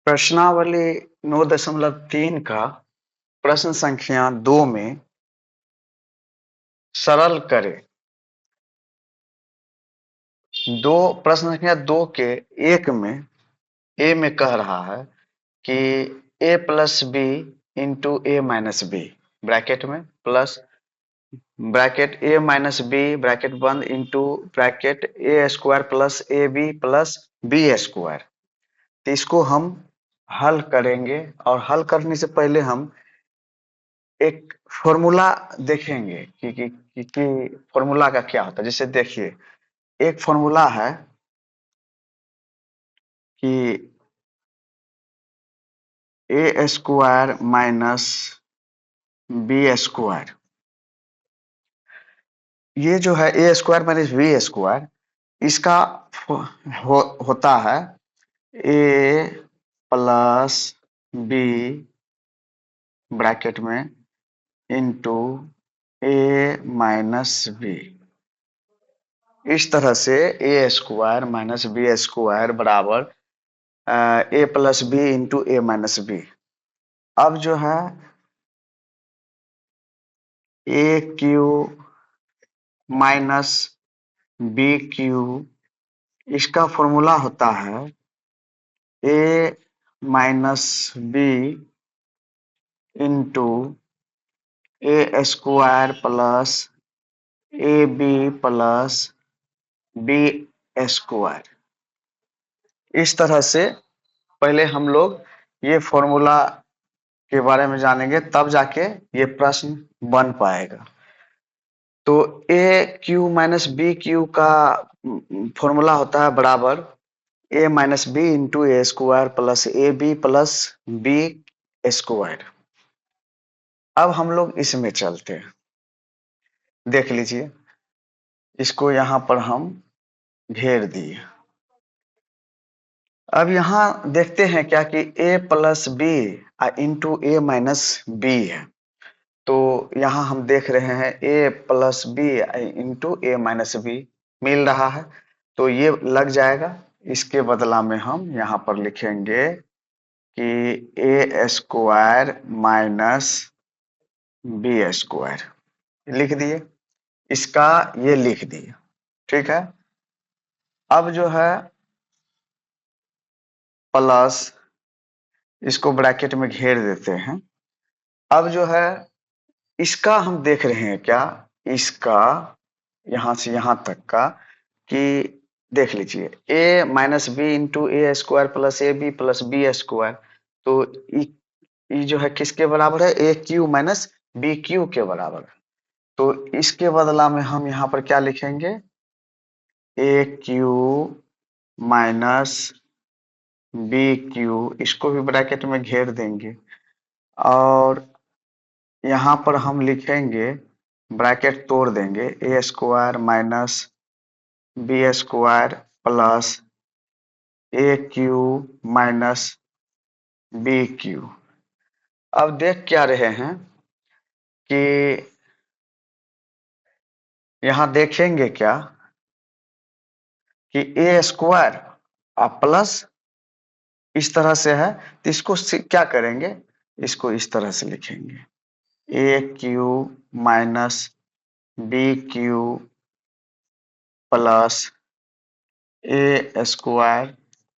प्रश्नावली 9.3 का प्रश्न संख्या 2 में सरल करें। प्रश्न संख्या 2 के 1 में ए में कह रहा है कि A plus B into A minus B bracket में plus bracket A minus B bracket बंद into bracket A square plus A B plus B square. तो इसको हम हल करेंगे और हल करने से पहले हम एक फॉर्मूला देखेंगे कि फॉर्मूला का क्या होता है। जैसे देखिए, एक फॉर्मूला है कि A square minus B square, ये जो है A square minus B square, इसका होता है ए प्लस बी ब्रैकेट में इंटू ए माइनस बी। इस तरह से A square minus B square बराबर A plus B into A minus B. अब जो है A cube minus B cube, इसका फॉर्मूला होता है A minus B into A square plus A B plus B square. इस तरह से पहले हम लोग ये फॉर्मूला के बारे में जानेंगे, तब जाके ये प्रश्न बन पाएगा। तो A cube minus B cube का फॉर्मूला होता है बराबर A minus B into A square plus A B plus B square. अब हम लोग इसमें चलते हैं, देख लीजिए, इसको यहां पर हम घेर दिए। अब यहाँ देखते हैं क्या कि a plus B into A minus B है। तो यहाँ हम देख रहे हैं a plus B into A minus B मिल रहा है, तो ये लग जाएगा। इसके बदला में हम यहाँ पर लिखेंगे कि A square minus B square लिख दिए, इसका ये लिख दिए। ठीक है, अब जो है प्लस, इसको ब्रैकेट में घेर देते हैं। अब जो है इसका हम देख रहे हैं क्या, इसका यहां से यहां तक का कि देख लीजिए A minus B into A square plus A B plus B square. तो ये जो है किसके बराबर है, A cube minus B cube के बराबर है। तो इसके बदला में हम यहाँ पर क्या लिखेंगे, A cube minus B cube, इसको भी ब्रैकेट में घेर देंगे और यहाँ पर हम लिखेंगे, ब्रैकेट तोड़ देंगे, A square minus B square plus A cube minus B cube. अब देख क्या रहे हैं कि यहाँ देखेंगे क्या कि ए स्क्वायर प्लस इस तरह से है, तो इसको क्या करेंगे, इसको इस तरह से लिखेंगे A cube minus B cube plus A square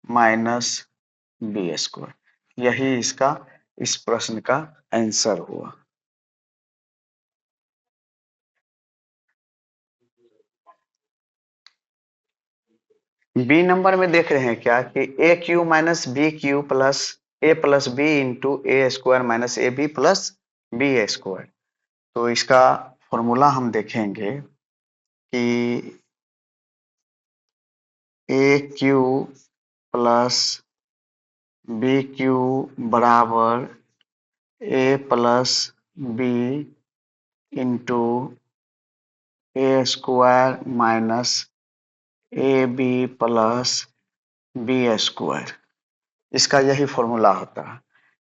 minus B square. यही इसका इस प्रश्न का आंसर हुआ। बी नंबर में देख रहे हैं क्या कि A cube minus B cube plus B into A square minus A B plus B square. तो इसका फॉर्मूला हम देखेंगे कि A cube plus B cube बराबर A plus B into A square minus A B plus B square. इसका यही formula होता है।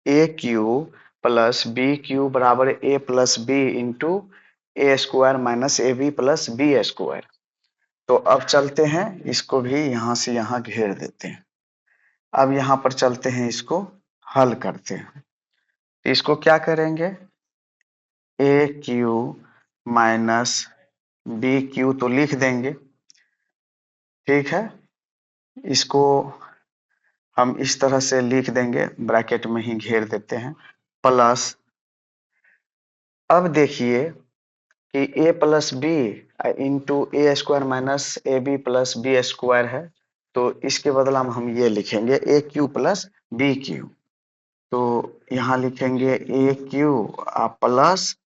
A cube plus B cube बराबर A plus B into A square minus A B plus B square. तो अब चलते हैं, इसको भी यहां से यहां घेर देते हैं। अब यहाँ पर चलते हैं, इसको हल करते हैं। इसको क्या करेंगे, ए क्यू माइनस बी क्यू तो लिख देंगे, ठीक है। इसको हम इस तरह से लिख देंगे, ब्रैकेट में ही घेर देते हैं, प्लस अब देखिए कि a plus B into A square minus A B plus B square है, तो इसके बदला में हम ये लिखेंगे A cube plus B cube. तो यहाँ लिखेंगे A cube plus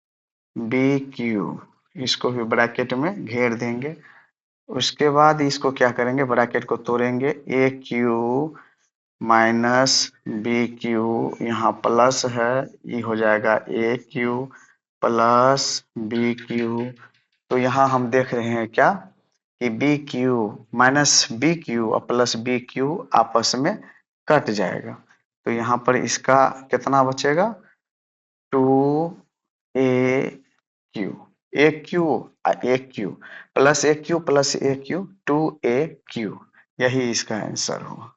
B cube, इसको भी ब्रैकेट में घेर देंगे। उसके बाद इसको क्या करेंगे, ब्रैकेट को तोड़ेंगे, A cube minus B cube, यहाँ प्लस है, ये हो जाएगा A cube plus B cube. तो यहाँ हम देख रहे हैं क्या कि B cube minus B cube और प्लस बी क्यू आपस में कट जाएगा। तो यहाँ पर इसका कितना बचेगा, two A cube, A cube A cube plus A cube, two A cube, यही इसका आंसर होगा।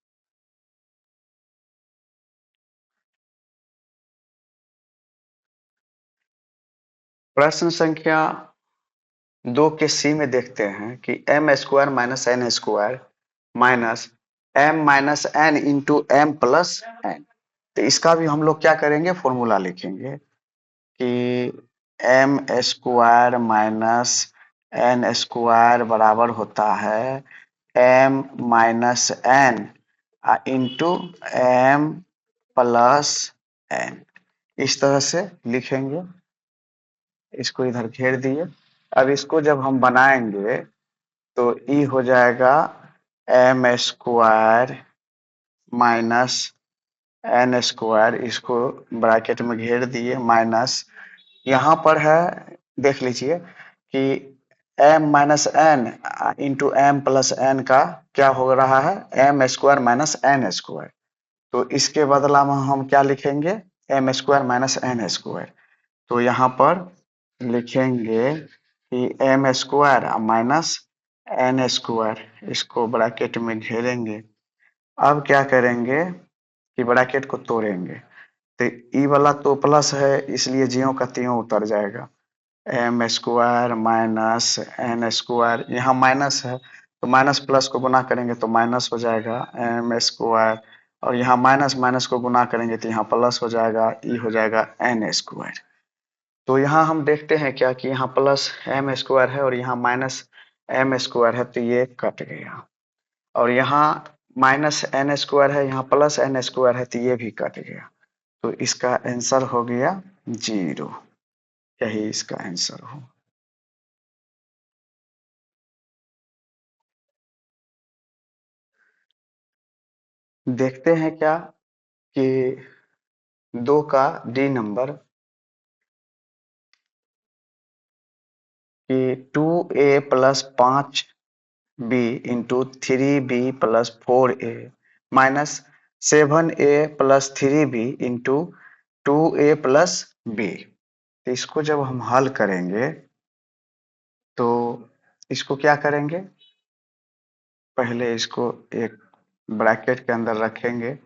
प्रश्न संख्या 2 के सी में देखते हैं कि M square minus N square minus M minus N into M plus N. तो इसका भी हम लोग क्या करेंगे, फॉर्मूला लिखेंगे कि M square minus N square बराबर होता है M minus N into M plus N. इस तरह से लिखेंगे, इसको इधर घेर दिए। अब इसको जब हम बनाएंगे तो ई हो जाएगा M square minus N square, इसको ब्रैकेट में घेर दिए, माइनस यहाँ पर है, देख लीजिए कि M minus N into M plus N का क्या हो रहा है, M square minus N square. तो इसके बदला में हम क्या लिखेंगे, M square minus N square. तो यहाँ पर लिखेंगे कि M square minus N square, इसको ब्रैकेट में घेरेंगे। अब क्या करेंगे कि ब्रैकेट को तोड़ेंगे, तो ई वाला तो प्लस है, इसलिए ज्यों का त्यों उतर जाएगा, M square minus N square, यहाँ माइनस है तो माइनस प्लस को गुना करेंगे तो माइनस हो जाएगा एम स्क्वायर, और यहाँ माइनस माइनस को गुना करेंगे तो यहाँ प्लस हो जाएगा, ई हो जाएगा एन स्क्वायर। तो यहाँ हम देखते हैं क्या कि यहाँ प्लस एम स्क्वायर है और यहाँ माइनस एम स्क्वायर है, तो ये कट गया, और यहाँ माइनस एन स्क्वायर है, यहाँ प्लस एन स्क्वायर है, तो ये भी कट गया। तो इसका आंसर हो गया 0, यही इसका आंसर हो। देखते हैं क्या कि 2 का डी नंबर कि 2a plus 5b into 3b plus 4a minus 7a plus 3b into 2a plus b। तो इसको जब हम हल करेंगे तो इसको क्या करेंगे, पहले इसको एक ब्रैकेट के अंदर रखेंगे,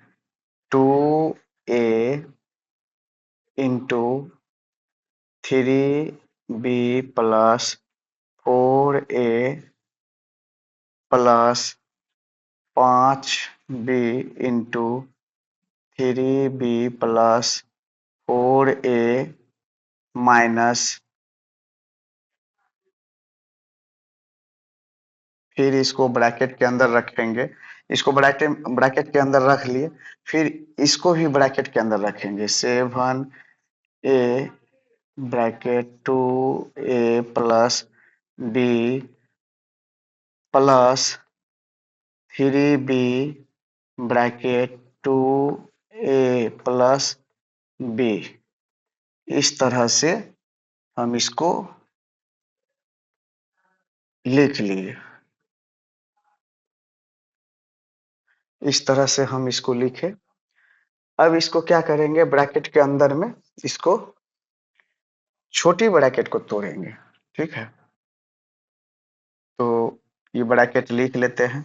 2a into 3b plus 4a plus 5b into 3b plus 4a minus, फिर इसको ब्रैकेट के अंदर रखेंगे, इसको ब्रैकेट ब्रैकेट के अंदर रख लिए, फिर इसको भी ब्रैकेट के अंदर रखेंगे, 7a bracket 2a plus b plus 3b bracket 2a plus b। इस तरह से हम इसको लिख लिए, इस तरह से हम इसको लिखे। अब इसको क्या करेंगे, ब्रैकेट के अंदर में इसको छोटी ब्रैकेट को तोड़ेंगे, ठीक है। तो ये ब्रैकेट लिख लेते हैं,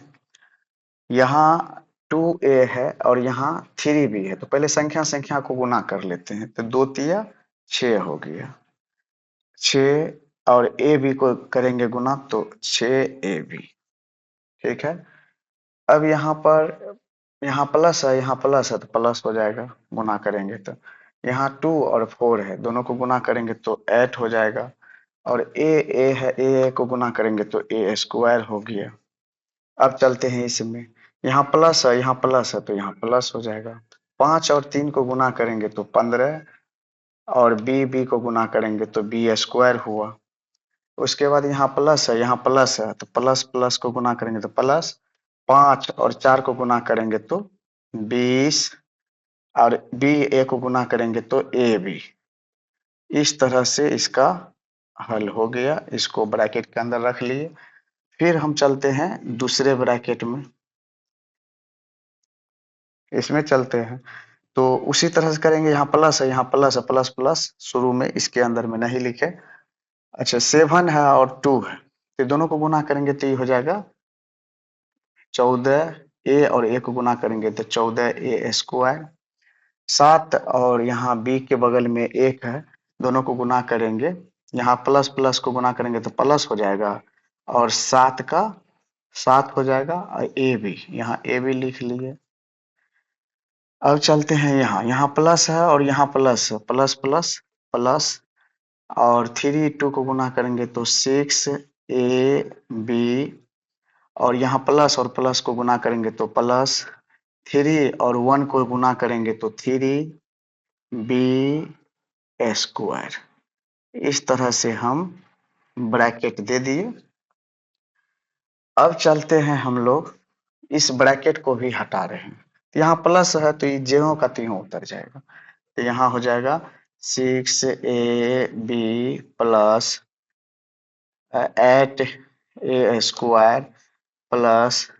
यहाँ 2a है और यहाँ 3b है, तो पहले संख्या संख्या को गुना कर लेते हैं। तो 2 तिया 6 हो गया, 6 और ए बी को करेंगे गुना तो 6ab। ठीक है। अब यहाँ प्लस है, यहाँ प्लस है तो प्लस हो जाएगा गुना करेंगे तो। यहाँ 2 और 4 है, दोनों को गुना करेंगे तो 8 हो जाएगा। और ए है, ए को गुना करेंगे तो ए स्क्वायर हो गया। अब चलते हैं इसमें, यहाँ प्लस है, यहाँ प्लस है तो यहाँ प्लस हो जाएगा। 5 और 3 को गुना करेंगे तो 15 और बी को गुना करेंगे तो बी स्क्वायर हुआ। उसके बाद यहाँ प्लस है, यहाँ प्लस है तो प्लस प्लस को गुना करेंगे तो प्लस, 5 और 4 को गुना करेंगे तो 20 और बी ए को गुना करेंगे तो ए बी। इस तरह से इसका हल हो गया, इसको ब्रैकेट के अंदर रख लिए। फिर हम चलते हैं दूसरे ब्रैकेट में, इसमें चलते हैं तो उसी तरह से करेंगे। यहाँ प्लस है, यहाँ प्लस है, प्लस प्लस शुरू में इसके अंदर में नहीं लिखे। अच्छा 7 है और 2 है, तो दोनों को गुना करेंगे तो ये हो जाएगा 14, ए और ए को गुना करेंगे तो 14a स्क्वायर। 7 और यहाँ बी के बगल में 1 है, दोनों को गुना करेंगे, यहाँ प्लस प्लस को गुना करेंगे तो प्लस हो जाएगा और 7 का 7 हो जाएगा और ए बी, यहाँ ए बी लिख लिए। अब चलते हैं यहाँ प्लस है और यहाँ प्लस है, प्लस प्लस प्लस और 3 2 को गुना करेंगे तो 6ab और यहाँ प्लस और प्लस को गुना करेंगे तो प्लस, 3 और 1 को गुना करेंगे तो 3b स्क्वायर। इस तरह से हम ब्रैकेट दे दिए। अब चलते हैं हम लोग इस ब्रैकेट को भी हटा रहे हैं। यहाँ प्लस है तो ये ज्यों का त्यों उतर जाएगा, तो यहाँ हो जाएगा 6ab plus 8a square plus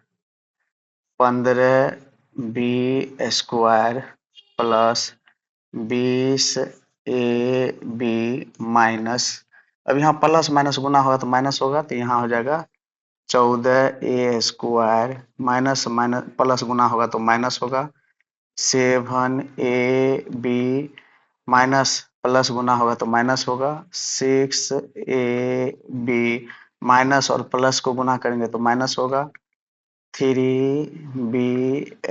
15b square plus 20ab minus, अब यहाँ प्लस माइनस गुना होगा तो माइनस होगा, तो यहाँ हो जाएगा 14a square minus minus plus गुना होगा तो माइनस होगा, 7ab माइनस प्लस गुना होगा तो माइनस होगा, 6ab माइनस और प्लस को गुना करेंगे तो माइनस होगा, 3b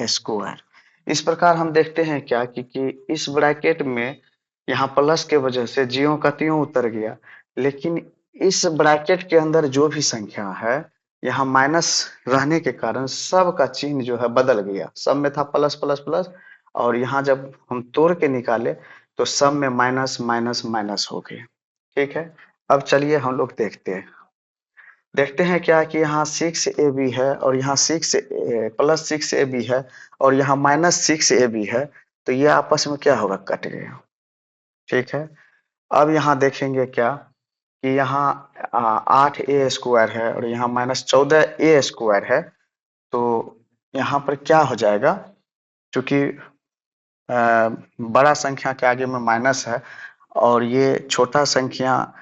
स्क्वायर। इस प्रकार हम देखते हैं क्या कि इस ब्रैकेट में यहाँ प्लस के वजह से ज्यों का त्यों उतर गया, लेकिन इस ब्रैकेट के अंदर जो भी संख्या है यहाँ माइनस रहने के कारण सब का चिन्ह जो है बदल गया। सब में था प्लस प्लस प्लस और यहाँ जब हम तोड़ के निकाले तो सब में माइनस माइनस माइनस हो गए। ठीक है। अब चलिए हम लोग देखते हैं क्या कि यहाँ 6ab है और यहाँ प्लस 6ab है और यहाँ माइनस 6ab है, तो ये आपस में क्या होगा, कट गया। ठीक है। अब यहाँ देखेंगे क्या कि यहाँ 8a स्क्वायर है और यहाँ माइनस 14a स्क्वायर है, तो यहाँ पर क्या हो जाएगा, क्योंकि बड़ा संख्या के आगे में माइनस है और ये छोटा संख्या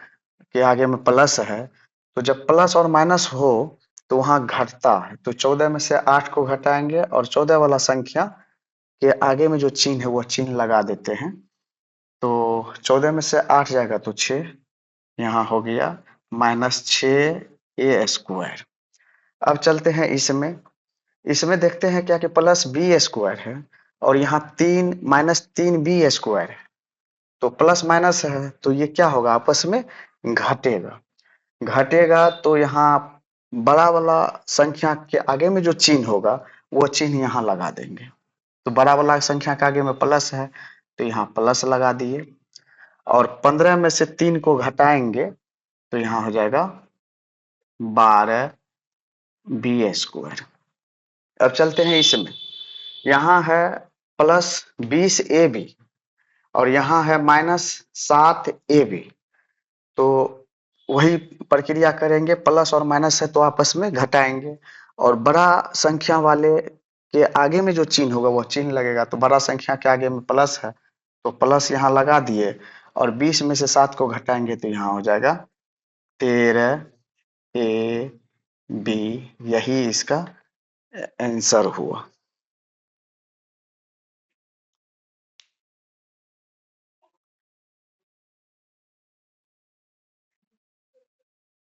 के आगे में प्लस है, तो जब प्लस और माइनस हो तो वहाँ घटता है, तो 14 में से 8 को घटाएंगे और 14 वाला संख्या के आगे में जो चिन्ह है वो चिन्ह लगा देते हैं, तो 14 में से 8 जाएगा तो 6, यहाँ हो गया माइनस 6a स्क्वायर। अब चलते हैं इसमें देखते हैं क्या कि प्लस b स्क्वायर है और यहाँ 3 माइनस 3b स्क्वायर है, तो प्लस माइनस है तो ये क्या होगा, आपस में घटेगा तो यहाँ बड़ा वाला संख्या के आगे में जो चिन्ह होगा वो चिन्ह यहाँ लगा देंगे। तो बड़ा वाला संख्या के आगे में प्लस है तो यहाँ प्लस लगा दिए और 15 में से 3 को घटाएंगे तो यहाँ हो जाएगा 12b स्क्वायर। अब चलते हैं इसमें, यहाँ है प्लस 20ab और यहाँ है माइनस 7ab, तो वही प्रक्रिया करेंगे, प्लस और माइनस है तो आपस में घटाएंगे और बड़ा संख्या वाले के आगे में जो चिन्ह होगा वो चिन्ह लगेगा, तो बड़ा संख्या के आगे में प्लस है तो प्लस यहाँ लगा दिए और 20 में से 7 को घटाएंगे तो यहाँ हो जाएगा 13ab, यही इसका आंसर हुआ।